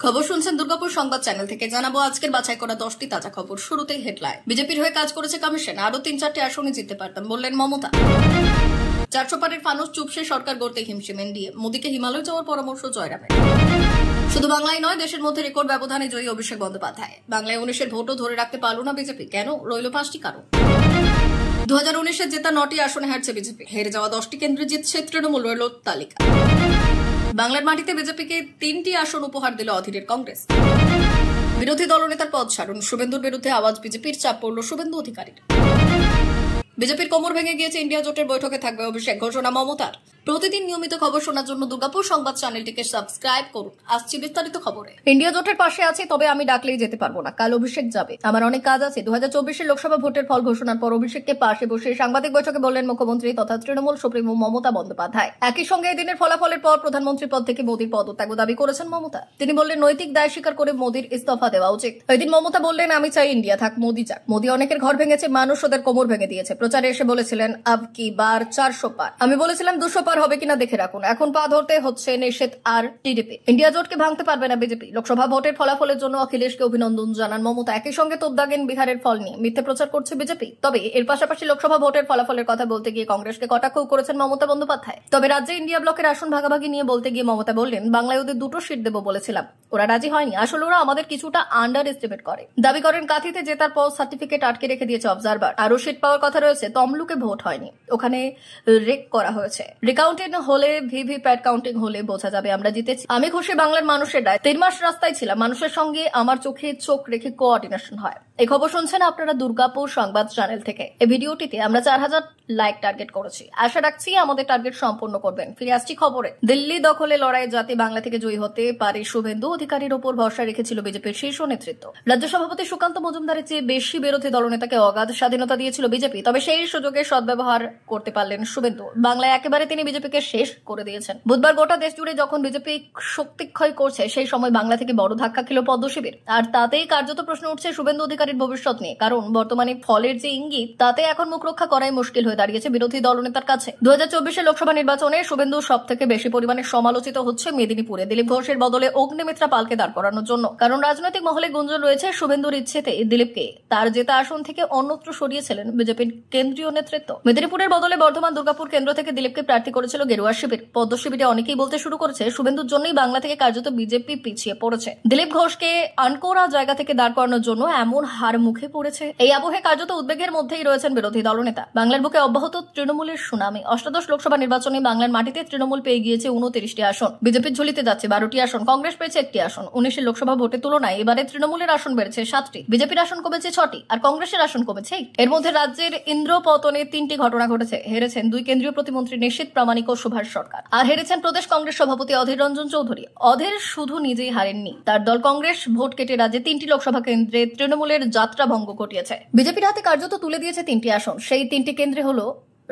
খবর শুনছেন দুর্গাপুর সংবাদ চ্যানেল থেকে। জানাবো আজকের বাছাই করা 10টি তাজা খবর। শুরুতেই হেডলাইন। বিজেপির হয়ে কাজ করেছে কমিশন, আরো 3-4টি আসনে জিততে পারতাম বললেন মমতা। 400 পারের ফানুস চুপসে সরকার গড়তে হিমশিম এনডিএ, মোদীকে হিমালয় যাওয়ার পরামর্শ জয়রামের। শুধু বাংলায় নয়, দেশের মধ্যে রেকর্ড ব্যবধানে জয়ী অভিষেক বন্দ্যোপাধ্যায়। বাংলায় 19-এর ভোটও ধরে রাখতে পারল না বিজেপি, কেন? রইল 5টি কারণ। 2019-এ জেতা 9টি আসনে হারছে বিজেপি, হেরে যাওয়া 10টি কেন্দ্রে জিতছে তৃণমূল, রইল তালিকা। বাংলার মাটিতে বিজেপিকে 3টি আসন উপহার দিল অধীরের কংগ্রেস। বিরোধী দলনেতার পদ ছাড়ুন, শুভেন্দুর বিরুদ্ধে আওয়াজ বিজেপির, চাপ পড়ল শুভেন্দু অধিকারীর। বিজেপির কোমর ভেঙে গিয়েছে, ইন্ডিয়া জোটের বৈঠকে থাকবে অভিষেক, ঘোষণা মমতার। প্রতিদিন নিয়মিত খবর শোনার জন্য দুর্গাপুর সংবাদ চ্যানেলটিকে সাবস্ক্রাইব করুন। আসছি বিস্তারিত খবরে। ইন্ডিয়া জোটের পাশে আছি, তবে আমি ডাকলেই যেতে পারবো না। কাল অভিষেক যাবে, আমার অনেক কাজ আছে। 2024-এর লোকসভা ভোটের ফল ঘোষণার পর অভিষেককে পাশে বসে সাংবাদিক বৈঠকে বললেন মুখ্যমন্ত্রী তথা তৃণমূল সুপ্রিমো মমতা বন্দ্যোপাধ্যায়। একই সঙ্গে এদিনের ফলাফলের পর প্রধানমন্ত্রী পদ থেকে মোদীর পদত্যাগ দাবি করেছেন মমতা। তিনি বললেন নৈতিক দায় স্বীকার করে মোদীর ইস্তফা দেওয়া উচিত। এদিন মমতা বললেন, আমি চাই ইন্ডিয়া থাক, মোদী যাক। মোদী অনেকের ঘর ভেঙেছে, মানুষ ওদের কোমর ভেঙে দিয়েছে। প্রচারে এসে বলেছিলেন আব কি বার 400 পার। আমি বলেছিলাম 200 পার হবে কিনা দেখে রাখুন। এখন পা ধরতে হচ্ছে নিষেধ আর টিডিপি। ইন্ডিয়া জোটকে ভাঙতে পারবে না বিজেপি। লোকসভা ভোটের ফলাফলের জন্য অখিলেশকে অভিনন্দন জানান মমতা। একই সঙ্গে তোপ দাগেন বিহারের ফল নিয়ে মিথ্যে প্রচার করছে বিজেপি। তবে এর পাশাপাশি লোকসভা ভোটের ফলাফলের কথা বলতে গিয়ে কংগ্রেসকে কটাক্ষ করেছেন মমতা বন্দ্যোপাধ্যায়। তবে রাজ্যে ইন্ডিয়া ব্লকের আসন ভাগাভাগি নিয়ে বলতে গিয়ে মমতা বললেন, বাংলায় ওদের 2টো সিট দেবো বলেছিলাম, ওরা রাজি হয়নি। আসলে ওরা আমাদের কিছুটা আন্ডার এস্টিমেট করে। দাবি করেন কাঁথিতে জেতার পর সার্টিফিকেট আটকে রেখে দিয়েছে অবজারভার। আরো সিট পাওয়ার কথা রয়েছে। তমলুকে ভোট হয়নি, ওখানে রেক করা হয়েছে। রিকাউন্টিং হলে ভিভিপ্যাট কাউন্টিং হলে বোঝা যাবে আমরা জিতেছি। আমি খুশি বাংলার মানুষের দায়। 3 মাস রাস্তায় ছিলাম, মানুষের সঙ্গে আমার চোখে চোখ রেখে কোঅর্ডিনেশন হয়। এই খবর শুনছেন আপনারা দুর্গাপুর সংবাদ চ্যানেল থেকে। এই ভিডিওটিতে আমরা 4000 লাইক টার্গেট করেছি, আশা রাখছি আমাদের টার্গেট সম্পূর্ণ করবেন। ফিরে আসছি খবরে। দিল্লি দখলে লড়াই যাতে বাংলা থেকে জয়ী হতে পারে শুভেন্দু অধিকারীর ওপর ভরসা রেখেছিল বিজেপির শীর্ষ নেতৃত্ব। রাজ্য সভাপতি সুকান্ত মজুমদারের চেয়ে বেশি বিরোধী দলনেতাকে অগাধ স্বাধীনতা দিয়েছিল বিজেপি, তবে সেই সুযোগে সদ্ব্যবহার করতে পারলেন শুভেন্দু। বাংলায় একেবারে তিনি বিজেপিকে শেষ করে দিয়েছেন। বুধবার গোটা দেশ জুড়ে যখন বিজেপি শক্তিক্ষয় করছে, সেই সময় বাংলা থেকে বড় ধাক্কা খেল পদ্ম শিবির। আর তাতেই কার্যত প্রশ্ন উঠছে শুভেন্দু অধিকারীর ভবিষ্যৎ নিয়ে, কারণ বর্তমানে ফলের যে ইঙ্গিত তাতে এখন মুখ রক্ষা করাই মুশকিল হয়ে দাঁড়িয়েছে বিরোধী দলনেতার কাছে। 2024-এর লোকসভা নির্বাচনে শুভেন্দু সব থেকে বেশি পরিমাণে সমালোচিত হচ্ছে মেদিনীপুরে দিলীপ ঘোষের বদলে অগ্নিমিত্রা পালকে দাঁড় করানোর জন্য। কারণ রাজনৈতিক মহলে গুঞ্জন রয়েছে শুভেন্দুর ইচ্ছেতে দিলীপকে তার জেতা আসন থেকে অন্যত্র সরিয়েছিলেন বিজেপির কেন্দ্রীয় নেতৃত্ব। মেদিনীপুরের বদলে বর্ধমান দুর্গাপুর কেন্দ্র থেকে দিলীপকে প্রার্থী করেছিল গেরুয়া শিবির। পদ্ম শিবিরে অনেকেই বলতে শুরু করেছে শুভেন্দুর জন্যই বাংলা থেকে কার্যত বিজেপি পিছিয়ে পড়েছে। দিলীপ ঘোষকে আনকোরা জায়গা থেকে দাঁড় করানোর জন্য এমন হার মুখে পড়েছে। এই আবহে কার্যত উদ্বেগের মধ্যেই রয়েছেন বিরোধী দলনেতা। বাংলার বুকে অব্যাহত তৃণমূলের সুনামি। অষ্টাদশ লোকসভা নির্বাচনে বাংলার মাটিতে তৃণমূল পেয়ে গিয়েছে 29টি আসন, বিজেপির ঝুলিতে যাচ্ছে 12টি আসন, কংগ্রেস পেয়েছে 1টি আসন। 19-এর লোকসভা ভোটের তুলনায় এবারে তৃণমূলের আসন বেড়েছে 7টি, বিজেপির আসন কমেছে 6টি, আর কংগ্রেসের আসন কমেছে 1টি। এর মধ্যে রাজ্যের ইন্দ্রপতনে 3টি ঘটনা ঘটেছে। হেরেছেন 2 কেন্দ্রীয় প্রতিমন্ত্রী নিশীথ প্রামাণিক ও সুভাষ সরকার, আর হেরেছেন প্রদেশ কংগ্রেস সভাপতি অধীর রঞ্জন চৌধুরী। অধীর শুধু নিজেই হারেননি, তার দল কংগ্রেস ভোট কেটে রাজ্যে 3টি লোকসভা কেন্দ্রে তৃণমূলের যাত্রা ভঙ্গ ঘটিয়েছে। বিজেপির হাতে কার্যত তুলে দিয়েছে 3টি আসন। সেই 3টি কেন্দ্রে হলো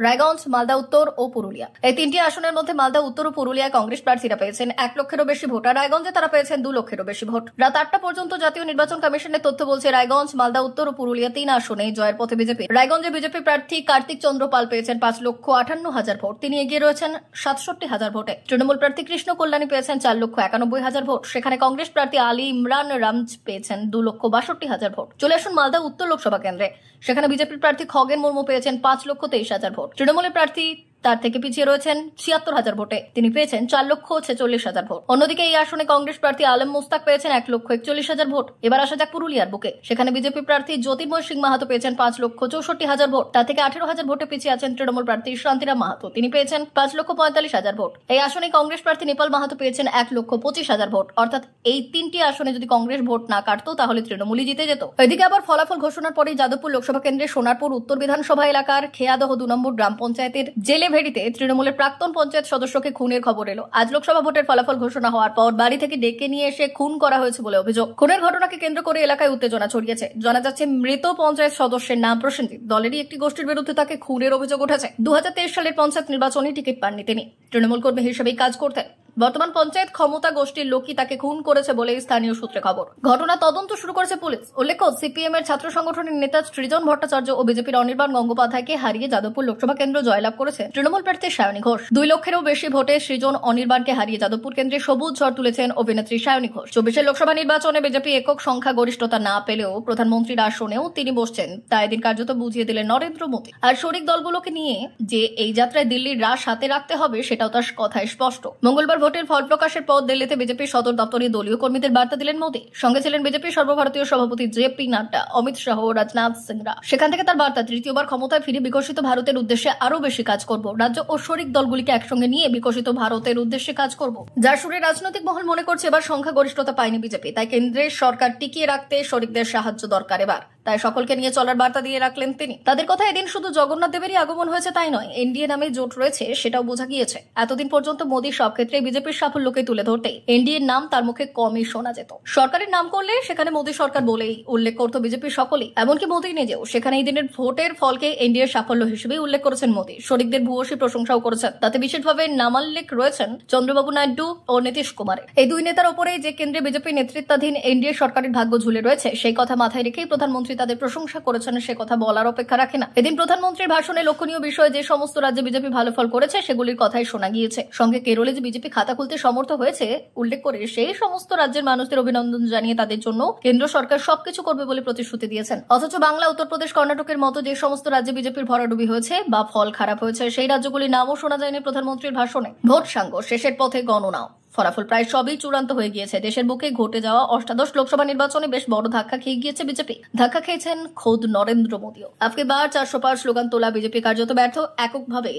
রায়গঞ্জ, মালদা উত্তর ও পুরুলিয়া। এই 3টি আসনের মধ্যে মালদা উত্তর ও পুরুলিয়ায় কংগ্রেস প্রার্থীরা পেয়েছেন 1 লক্ষেরও বেশি ভোট, আর রায়গঞ্জে তারা পেয়েছেন 2 লক্ষেরও বেশি ভোট। রাত 8টা পর্যন্ত জাতীয় নির্বাচন কমিশনের তথ্য বলছে রায়গঞ্জ, মালদা উত্তর ও পুরুলিয়া 3 আসনে জয়ের পথে বিজেপি। রায়গঞ্জে বিজেপি প্রার্থী কার্তিক চন্দ্র পাল পেয়েছেন 5,58,000 ভোট, তিনি এগিয়ে রয়েছেন 67,000 ভোটে। তৃণমূল প্রার্থী কৃষ্ণ কল্যাণী পেয়েছেন 4,91,000 ভোট, সেখানে কংগ্রেস প্রার্থী আলী ইমরান রামজ পেয়েছেন 2,62,000 ভোট। চলে আসুন মালদা উত্তর লোকসভা কেন্দ্রে, সেখানে বিজেপির প্রার্থী খগেন মুর্মু পেয়েছেন 5,23,000 ভোট। তৃণমূলের প্রার্থী তার থেকে পিছিয়ে রয়েছেন 76,000 ভোটে, তিনি পেয়েছেন 4,46,000 ভোট। অন্যদিকে এই আসনে কংগ্রেস প্রার্থী আলম মুস্তাক পেয়েছেন 1,41,000 ভোট। এবার আসা যাক পুরুলিয়ার বুকে, সেখানে বিজেপি প্রার্থী জ্যোতির্ময় সিং মাহাতো পেয়েছেন 5,64,000 ভোট, তার থেকে 18,000 ভোটে পিছিয়ে আছেন তৃণমূল প্রার্থী শান্তিরাম মাহাতো, তিনি পেয়েছেন 5,45,000 ভোট। এই আসনে কংগ্রেস প্রার্থী নেপাল মাহাতো পেয়েছেন 1,25,000 ভোট। অর্থাৎ এই 3টি আসনে যদি কংগ্রেস ভোট না কাটতো তাহলে তৃণমূলই জিতে যেত। এদিকে আবার ফলাফল ঘোষণার পরেই যাদবপুর লোকসভা কেন্দ্রে সোনারপুর উত্তর বিধানসভা এলাকার খেয়াদহ 2 নম্বর গ্রাম পঞ্চায়েতের জেলে ভেড়িতে তৃণমূলের প্রাক্তন পঞ্চায়েত সদস্যকে খুনের খবর এলো। আজ লোকসভা ভোটের ফলাফল ঘোষণা হওয়ার পর বাড়ি থেকে ডেকে নিয়ে এসে খুন করা হয়েছে বলে অভিযোগ। খুনের ঘটনাকে কেন্দ্র করে এলাকায় উত্তেজনা ছড়িয়েছে। জানা যাচ্ছে মৃত পঞ্চায়েত সদস্যের নাম প্রসেনজিৎ। দলেরই একটি গোষ্ঠীর বিরুদ্ধে তাকে খুনের অভিযোগ উঠেছে। 2023 সালের পঞ্চায়েত নির্বাচনে টিকিট পাননি তিনি। তৃণমূল কর্মী হিসেবেই কাজ করতেন। বর্তমান পঞ্চায়েত ক্ষমতা গোষ্ঠীর লোকই তাকে খুন করেছে বলে স্থানীয় সূত্রে খবর। ঘটনা তদন্ত শুরু করেছে পুলিশ। উল্লেখ্য, সিপিএম এর ছাত্র সংগঠনের নেতা সৃজন ভট্টাচার্য ও বিজেপির অনির্বাণ গঙ্গোপাধ্যায়কে হারিয়ে যাদবপুর লোকসভা কেন্দ্র জয়লাভ করেছে তৃণমূল প্রার্থী সায়নী ঘোষ। 2 লক্ষেরও বেশি ভোটে সৃজন অনির্বাণকে হারিয়ে যাদবপুর কেন্দ্রে সবুজ ঝড় তুলেছেন অভিনেত্রী সায়নী ঘোষ। 24 লোকসভা নির্বাচনে বিজেপি একক সংখ্যা গরিষ্ঠতা না পেলেও প্রধানমন্ত্রীর আসনেও তিনি বসছেন, তা এদিন কার্যত বুঝিয়ে দিলেন নরেন্দ্র মোদী। আর শরিক দলগুলোকে নিয়ে যে এই যাত্রায় দিল্লির রাশ হাতে রাখতে হবে সেটাও তার কথায় স্পষ্ট। মঙ্গলবার ভোটের ফল প্রকাশের পর দিল্লিতে বিজেপির সদর দপ্তরে দলীয় কর্মীদের বার্তা দিলেন মোদী। সঙ্গে ছিলেন বিজেপির সর্বভারতীয় সভাপতি জেপি নাড্ডা, অমিত শাহ ও রাজনাথ সিংরা। সেখান থেকে তার বার্তা, তৃতীয়বার ক্ষমতায় ফিরে বিকশিত ভারতের উদ্দেশ্যে আরো বেশি কাজ করব। রাজ্য ও শরিক দলগুলিকে একসঙ্গে নিয়ে বিকশিত ভারতের উদ্দেশ্যে কাজ করব। যার সুরে রাজনৈতিক মহল মনে করছে এবার সংখ্যা গরিষ্ঠতা পায়নি বিজেপি, তাই কেন্দ্রের সরকার টিকিয়ে রাখতে শরিকদের সাহায্য দরকার এবার। তাই সকলকে নিয়ে চলার বার্তা দিয়ে রাখলেন তিনি। তাদের কথা, এদিন শুধু জগন্নাথ দেবেরই আগমন হয়েছে তাই নয়, এনডিএ নামে জোট রয়েছে সেটাও বোঝা গিয়েছে। এতদিন পর্যন্ত মোদী সব ক্ষেত্রে বিজেপির সাফল্যকে তুলে ধরতে এনডিএর নাম তার মুখে কমই শোনা যেত। সরকারের নাম করলে সেখানে মোদী সরকার বলেই উল্লেখ করত বিজেপির সকলেই, এমনকি মোদী নিজেও। সেখানে এই দিনের ভোটের ফলকে এনডিএর সাফল্য হিসেবেই উল্লেখ করেছেন মোদী। শরিকদের ভূয়সী প্রশংসাও করেছেন। তাতে বিশেষভাবে নামাল্লেখ রয়েছেন চন্দ্রবাবু নাইডু ও নীতিশ কুমারের। এই দুই নেতার ওপরেই যে কেন্দ্রে বিজেপি নেতৃত্বাধীন এনডিএ সরকারের ভাগ্য ঝুলে রয়েছে সেই কথা মাথায় রেখেই প্রধানমন্ত্রী তাদের প্রশংসা করেছেন, সে কথা বলার অপেক্ষা রাখে না। এদিন প্রধানমন্ত্রীর ভাষণে লক্ষণীয় বিষয়, যে সমস্ত রাজ্যে বিজেপি ভালো ফল করেছে সেগুলির কথাই শোনা গিয়েছে। সঙ্গে কেরলে যে বিজেপি খাতা খুলতে সমর্থ হয়েছে উল্লেখ করে সেই সমস্ত রাজ্যের মানুষদের অভিনন্দন জানিয়ে তাদের জন্য কেন্দ্র সরকার সবকিছু করবে বলে প্রতিশ্রুতি দিয়েছেন। অথচ বাংলা, উত্তরপ্রদেশ, কর্ণাটকের মতো যে সমস্ত রাজ্যে বিজেপির ভরাডুবি হয়েছে বা ফল খারাপ হয়েছে সেই রাজ্যগুলির নামও শোনা যায়নি প্রধানমন্ত্রীর ভাষণে। ভোট সাঙ্গ শেষের পথে, গণনাও ফলাফল প্রায় সবই চূড়ান্ত হয়ে গিয়েছে। দেশের বুকে ঘটে যাওয়া অষ্টাদশ লোকসভা নির্বাচনে বেশ বড় ধাক্কা খেয়ে গিয়েছে বিজেপি। ধাক্কা খেয়েছেন খোদ নরেন্দ্র মোদীও। আজকে বার 400 পার স্লোগান তোলা বিজেপি কার্যত ব্যর্থ এককভাবে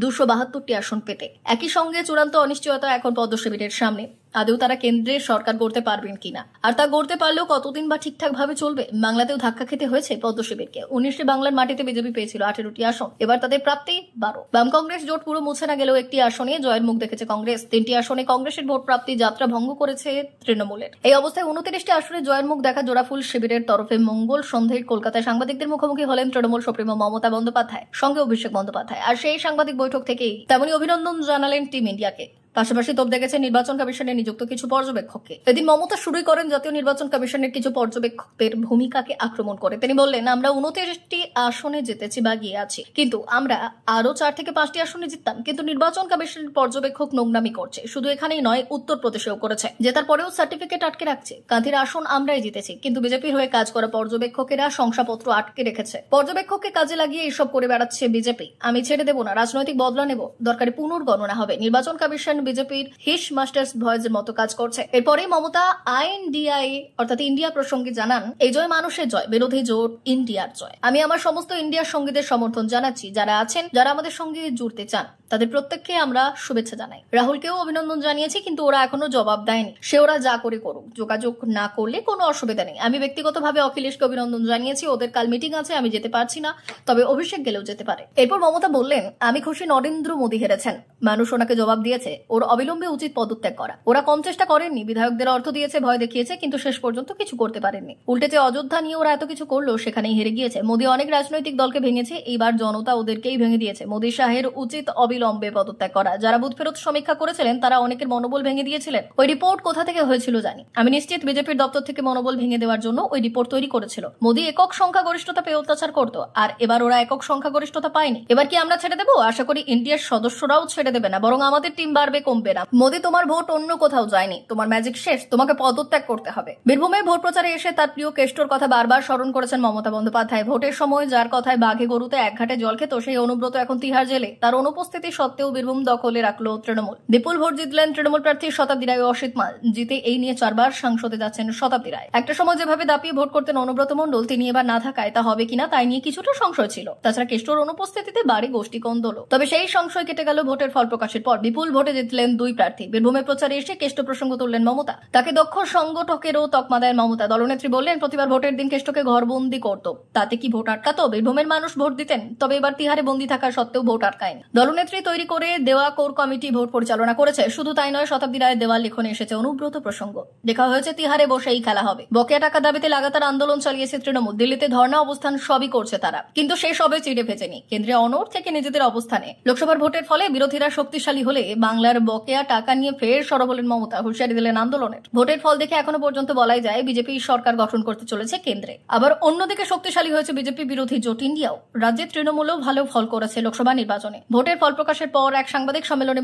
272টি আসন পেতে। একই সঙ্গে চূড়ান্ত অনিশ্চয়তা এখন পদ্ম শিবিরের সামনে। আদৌ তারা কেন্দ্রের সরকার গড়তে পারবেন কিনা, আর তা গড়তে পারলেও কতদিন বা ঠিকঠাক ভাবে চলবে। বাংলাতেও ধাক্কা খেতে হয়েছে পদ্ম শিবিরকে। 19টি বাংলার মাটিতে বিজেপি পেয়েছিল 18টি আসন, এবার তাদের প্রাপ্তি 12। বাম কংগ্রেস জোট পুরো মুছে না গেলেও একটি আসনে জয়ের মুখ দেখেছে কংগ্রেস। 3টি আসনে কংগ্রেসের ভোট প্রাপ্তি যাত্রা ভঙ্গ করেছে তৃণমূলের। এই অবস্থায় 29টি আসনে জয়ের মুখ দেখা জোড়াফুল শিবিরের তরফে মঙ্গল সন্ধ্যের কলকাতায় সাংবাদিকদের মুখোমুখি হলেন তৃণমূল সুপ্রিমো মমতা বন্দ্যোপাধ্যায়, সঙ্গে অভিষেক বন্দ্যোপাধ্যায়। আর সেই সাংবাদিক বৈঠক থেকেই তেমনই অভিনন্দন জানালেন টিম ইন্ডিয়াকে। পাশাপাশি তোপ দেখেছে নির্বাচন কমিশনের নিযুক্ত কিছু পর্যবেক্ষককে। এদিন মমতা শুরুই করেন জাতীয় নির্বাচন কমিশনের কিছু পর্যবেক্ষকদের ভূমিকাকে আক্রমণ করে। তিনি বললেন, আমরা 29টি আসনে জিতেছি বা গিয়ে আছি, কিন্তু আমরা আরো 4 থেকে 5টি আসনে জিততাম। কিন্তু নির্বাচন কমিশনের পর্যবেক্ষক নোংরামি করছে। শুধু এখানেই নয়, উত্তরপ্রদেশেও করেছে। জেতার পরেও সার্টিফিকেট আটকে রাখছে। কাঁথির আসন আমরাই জিতেছি, কিন্তু বিজেপির হয়ে কাজ করা পর্যবেক্ষকেরা শংসাপত্র আটকে রেখেছে। পর্যবেক্ষককে কাজে লাগিয়ে এইসব করে বেড়াচ্ছে বিজেপি। আমি ছেড়ে দেব না, রাজনৈতিক বদলা নেব, দরকারি পুনর্গণনা হবে। নির্বাচন কমিশন বিজেপির হিস মাস্টার্স ভয়েসের মতো কাজ করছে। এরপরেই মমতা আইএনডিআই অর্থাৎ ইন্ডিয়া প্রসঙ্গে জানান, এই জয় মানুষের জয়, বিরোধী জোট ইন্ডিয়ার জয়। আমি আমার সমস্ত ইন্ডিয়ার সঙ্গীদের সমর্থন জানাচ্ছি। যারা আছেন, যারা আমাদের সঙ্গে জুড়তে চান, তাদের প্রত্যেককে আমরা শুভেচ্ছা জানাই। রাহুলকেও অভিনন্দন জানিয়েছি, কিন্তু ওরা এখনো জবাব দেয়নি। সে ওরা যা করে করুক, যোগাযোগ না করলে কোনো অসুবিধা নেই। আমি ব্যক্তিগতভাবে অখিলেশকে অভিনন্দন জানিয়েছি। ওদের কাল মিটিং আছে, আমি যেতে পারছি না, তবে অভিষেক গেলেও যেতে পারে। এরপর মমতা বললেন, আমি খুশি নরেন্দ্র মোদী হেরেছেন। মানুষ ওনাকে জবাব দিয়েছে, ওর অবিলম্বে উচিত পদত্যাগ করা। ওরা কম চেষ্টা করেননি, বিধায়কদের অর্থ দিয়েছে, ভয় দেখিয়েছে, কিন্তু শেষ পর্যন্ত কিছু করতে পারেননি। উল্টে যে অযোধ্যা নিয়ে ওরা এত কিছু করলো সেখানেই হেরে গিয়েছে। মোদী অনেক রাজনৈতিক দলকে ভেঙেছে, এইবার জনতা ওদেরকেই ভেঙে দিয়েছে। মোদী শাহের উচিত অবিলম্বে পদত্যাগ করা। যারা বুথ ফেরত সমীক্ষা করেছিলেন তারা অনেকের মনোবল ভেঙে দিয়েছিলেন। ওই রিপোর্ট কোথা থেকে হয়েছিল জানি। আমি নিশ্চিত বিজেপির দপ্তর থেকে মনোবল ভেঙে দেওয়ার জন্য ওই রিপোর্ট তৈরি করেছিল। মোদী একক সংখ্যা গরিষ্ঠতা পেয়ে অত্যাচার করতো, আর এবার ওরা একক সংখ্যা গরিষ্ঠতা পায়নি। এবার কি আমরা ছেড়ে দেবো? আশা করি ইন্ডিয়ার সদস্যরাও ছেড়ে দেবে না, বরং আমাদের টিম বাড়বে, কমবে না। মোদী, তোমার ভোট অন্য কোথাও যায়নি, তোমার ম্যাজিক শেষ, তোমাকে পদত্যাগ করতে হবে। বীরভূমে ভোট প্রচারে এসে তার প্রিয় কেষ্টর কথা বারবার স্মরণ করেছেন মমতা বন্দ্যোপাধ্যায়। ভোটের সময় যার কথায় বাঘে গরুতে এক ঘাটে জল খেত সেই অনুব্রত এখন তিহার জেলে। তার অনুপস্থিতি সত্ত্বেও বীরভূম দখলে রাখলো তৃণমূল। বিপুল ভোট জিতলেন তৃণমূল প্রার্থী শতাব্দী রায় অসিত মাল। জিতে এই নিয়ে 4 বার সংসদে যাচ্ছেন শতাব্দী রায়। একটা সময় যেভাবে দাপিয়ে ভোট করতেন অনুব্রত মণ্ডল, তিনি এবার না থাকায় তা হবে কিনা তাই নিয়ে কিছুটা সংশয় ছিল। তাছাড়া কেষ্টর অনুপস্থিতিতে বাড়ি গোষ্ঠী কোন্দল। তবে সেই সংশয় কেটে গেল ভোটের ফল প্রকাশের পর। বিপুল ভোটে জিতলেন 2 প্রার্থী। বীরভূমে প্রচারে এসে কেষ্ট প্রসঙ্গ তুললেন মমতা। তাকে দক্ষ সংগঠকেরও তকমা দেন মমতা। দলনেত্রী বললেন, প্রতিবার ভোটের দিন কেষ্টকে ঘরবন্দি করত, তাতে কি ভোট আটকাতো? বীরভূমের মানুষ ভোট দিতেন, তবে এবার তিহারে বন্দী থাকা সত্ত্বেও ভোট আটকায়নি। দলনেত্রী মুখ্যমন্ত্রী তৈরি করে দেওয়া কোর কমিটি ভোট পরিচালনা করেছে। শুধু তাই নয়, শতাব্দী রায়ের দেওয়াল লিখনে এসেছে অনুব্রত প্রসঙ্গ। দেখা হয়েছে তিহারে বসেই খেলা হবে। বকেয়া টাকা দাবিতে লাগাতার আন্দোলন চালিয়েছে তৃণমূল। দিল্লিতে ধর্ণা অবস্থান সবই করছে তারা, কিন্তু সে সবে চিড়ে ভেজেনি। কেন্দ্রে অনড় থেকে নিজেদের অবস্থানে। লোকসভার ভোটের ফলে বিরোধীরা শক্তিশালী হলে বাংলার বকেয়া টাকা নিয়ে ফের সরব হলেন মমতা। হুঁশিয়ারি দিলেন আন্দোলনের। ভোটের ফল দেখে এখনো পর্যন্ত বলাই যায় বিজেপি সরকার গঠন করতে চলেছে কেন্দ্রে। আবার অন্যদিকে শক্তিশালী হয়েছে বিজেপি বিরোধী জোট ইন্ডিয়াও। রাজ্যে তৃণমূলও ভালো ফল করেছে লোকসভা নির্বাচনে। ভোটের ফল প্রকাশের পর এক সাংবাদিক সম্মেলনে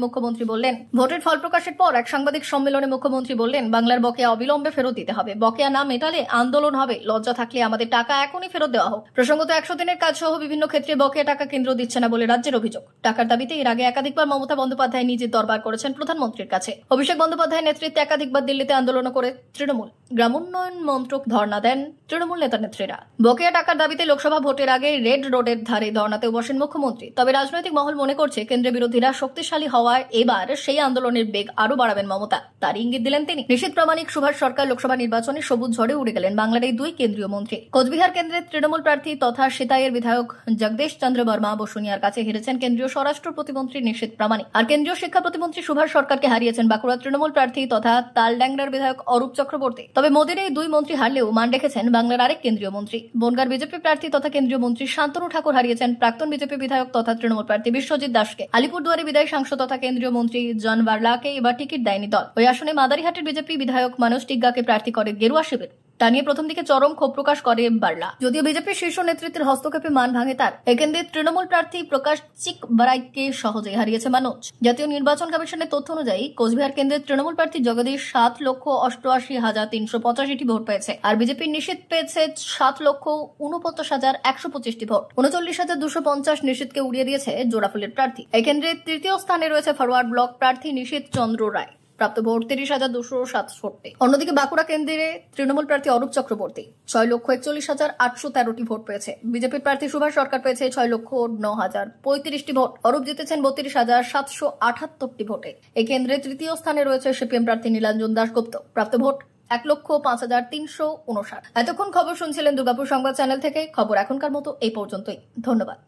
মুখ্যমন্ত্রী বললেন বাংলার বকেয়া অবিলম্বে ফেরত দিতে হবে। বকেয়া না মেটালে আন্দোলন হবে। লজ্জা থাকলে আমাদের টাকা এখনই ফেরত দেওয়া হোক। প্রসঙ্গত 100 দিনের কাজ সহ বিভিন্ন ক্ষেত্রে বকেয়া টাকা কেন্দ্র দিচ্ছে না বলে রাজ্যের অভিযোগ। টাকার দাবিতে এর আগে একাধিকবার মমতা বন্দ্যোপাধ্যায় নিজের দরবার করেছেন প্রধানমন্ত্রীর কাছে। অভিষেক বন্দ্যোপাধ্যায়ের নেতৃত্বে একাধিকবার দিল্লিতে আন্দোলন করে তৃণমূল। গ্রামোন্নয়ন মন্ত্রক ধর্ণা দেন তৃণমূল নেতা নেত্রীরা। বকেয়া টাকার দাবিতে লোকসভা ভোটের আগে রেড রোডের ধারে ধর্ণাতেও বসেন মুখ্যমন্ত্রী। তবে রাজনৈতিক মহল মনে করছে কেন্দ্রের বিরোধীরা শক্তিশালী হওয়ায় এবার সেই আন্দোলনের বেগ আরো বাড়াবেন মমতা। তার ইঙ্গিত দিলেন তিনি। নিশীথ প্রামাণিক, সুভাষ সরকার লোকসভা নির্বাচনে সবুজ ঝড়ে উড়ে গেলেন বাংলার এই দুই কেন্দ্রীয় মন্ত্রী। কোচবিহার কেন্দ্রের তৃণমূল প্রার্থী তথা সেতাইয়ের বিধায়ক জগদেশ চন্দ্র বর্মা বসুনিয়ার কাছে হেরেছেন কেন্দ্রীয় স্বরাষ্ট্র প্রতিমন্ত্রী নিশীথ প্রামাণিক। আর কেন্দ্রীয় শিক্ষা প্রতিমন্ত্রী সুভাষ সরকারকে হারিয়েছেন বাঁকুড়া তৃণমূল প্রার্থী তথা তালড্যাংরার বিধায়ক অরূপ চক্রবর্তী। তবে মোদীর এই দুই মন্ত্রী হারলেও মান রেখেছেন বাংলার আরেক কেন্দ্রীয় মন্ত্রী। বনগাঁর বিজেপি প্রার্থী তথা কেন্দ্রীয় মন্ত্রী শান্তনু ঠাকুর হারিয়েছেন প্রাক্তন বিজেপি বিধায়ক তথা তৃণমূল প্রার্থী বিশ্বজিৎ দাসকে। আলিপুরদুয়ারে বিদায়ী সাংসদ তথা কেন্দ্রীয় মন্ত্রী জন বার্লাকে এবার টিকিট দেয়নি দল। ওই আসনে মাদারিহাটের বিজেপি বিধায়ক মানস টিগ্গাকে প্রার্থী করে গেরুয়া শিবির। তা নিয়ে প্রথম দিকে চরম ক্ষোভ প্রকাশ করে বার্লা। যদিও বিজেপির শীর্ষ নেতৃত্বের হস্তক্ষেপে মান ভাঙে তার। একেন্দ্রে তৃণমূল প্রার্থী প্রকাশ চিকবারাইকে সহজেই হারিয়েছে মানোজ। জাতীয় নির্বাচন কমিশনের তথ্য অনুযায়ী কোচবিহার কেন্দ্রের তৃণমূল প্রার্থী জগদীশ 7,88,385টি ভোট পেয়েছে। আর বিজেপির নিশীথ পেয়েছে 7,49,125টি ভোট। 39,250 নিশীথকে উড়িয়ে দিয়েছে জোড়াফুলের প্রার্থী। এই কেন্দ্রে তৃতীয় স্থানে রয়েছে ফরওয়ার্ড ব্লক প্রার্থী নিশীথ চন্দ্র রায়। প্রাপ্ত ভোট 30,267। অন্যদিকে বাঁকুড়া কেন্দ্রে তৃণমূল প্রার্থী অরূপ চক্রবর্তী 6,41,813টি ভোট পেয়েছে। বিজেপির প্রার্থী সুভাষ সরকার পেয়েছে 6,09,035টি ভোট। অরূপ জিতেছেন 32,778টি ভোটে। এই কেন্দ্রে তৃতীয় স্থানে রয়েছে সিপিএম প্রার্থী নীলাঞ্জন দাশগুপ্ত। প্রাপ্ত ভোট 1,05,359। এতক্ষণ খবর শুনছিলেন দুর্গাপুর সংবাদ চ্যানেল থেকে। খবর এখনকার মতো এই পর্যন্তই। ধন্যবাদ।